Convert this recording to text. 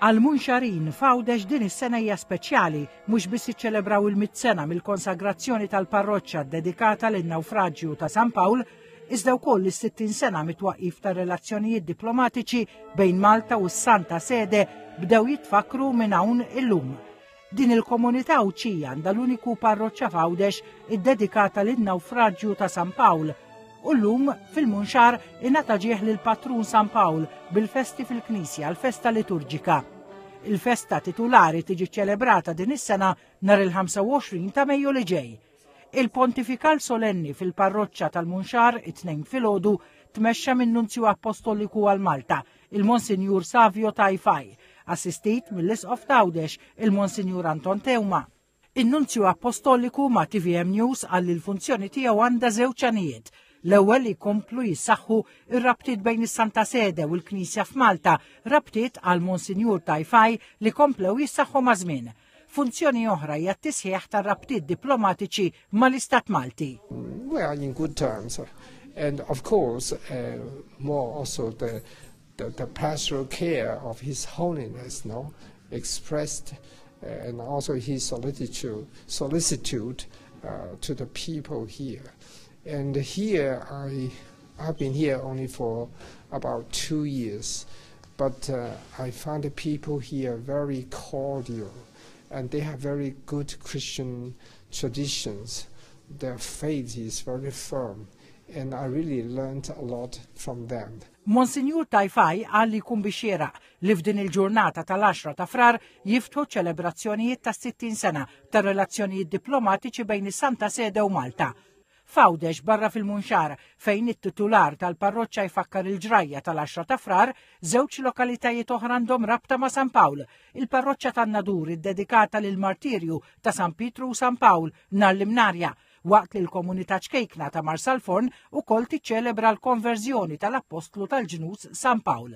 Għal-Munxarin Fawdex din is-sena hija speċjali mhux biss iċċelebraw il-100 sena mill-konsagrazzjoni tal-parroċċa dedikata lin-nawfraġġju ta' San Pawl, iżda wkoll is-60 sena mit-twaqqif ta' relazzjonijiet diplomatiċi bejn Malta u s-Santa Sede bdew jitfakru minn hawn illum. Din il-komunità Uċija għandha l-uniku parroċċa Fawdex iddedikata lin-nawfraġġju ta' San Pawl. U llum fil-Munxar ingħata ġieħ lill-Patrun San Pawl bil-festi fil-Knisja l-festa liturġika. Il-festa titolari tiġi ċelebrata din is-sena nhar il-25 ta' Mejju li ġej. Il-pontifikal solenni fil-parroċċa tal-Munxar it-tnejn filgħodu tmexxa min-Nunzju Apostoliku għal Malta, il-Monsinjur Savio Tajfaj, assistit mill-Isqof Fawdex il-Monsinjur Anton Tewma. In-Nunzju Apostoliku ma' TVM News għalli l-funzjoni tiegħu għandha żewġ għanijiet. L-ewwel li jkomplu jissaħħu ir-rabtiet bejn is-Santa Sede u l-Knisja f'Malta, rabtiet għal Monsinjur Tajfaj li komplew jissaħħu ma' żmien. Funzjoni oħra hija t-tisħiħ tar-rabtiet diplomatiċi mal-Istat Malti. We are in good terms, and of course, more also the pastoral care of His Holiness, expressed, and also his solicitude to the people here. And here, I've been here only for about 2 years, but I find the people here very cordial, and they have very good Christian traditions. Their faith is very firm, and I really learned a lot from them. Monsinjur Tajfaj għalli jkun biex jeraq li f'din il-ġurnata tal-10 ta' frar jiftħu ċelebrazzjonijiet ta' 60 sena ta' relazzjonijiet diplomatiċi bejn is-Santa Sede u Malta. Fawdex barra fil-Munxar fejn it-titular tal-parroċċa jfakkar il-ġrajja tal-10 ta' frar, żewġ lokalitajiet oħra għandhom rabta ma' San Pawl. Il-parroċċa tan-Nadur iddedikata lil martirju ta' San Pietru u San Pawl nhar l-Imnarja, waqt li l-komunità ċkejkna ta' Marsalforn ukoll tiċċelebra l-konverżjoni tal-Apostlu tal-Ġnus San Pawl.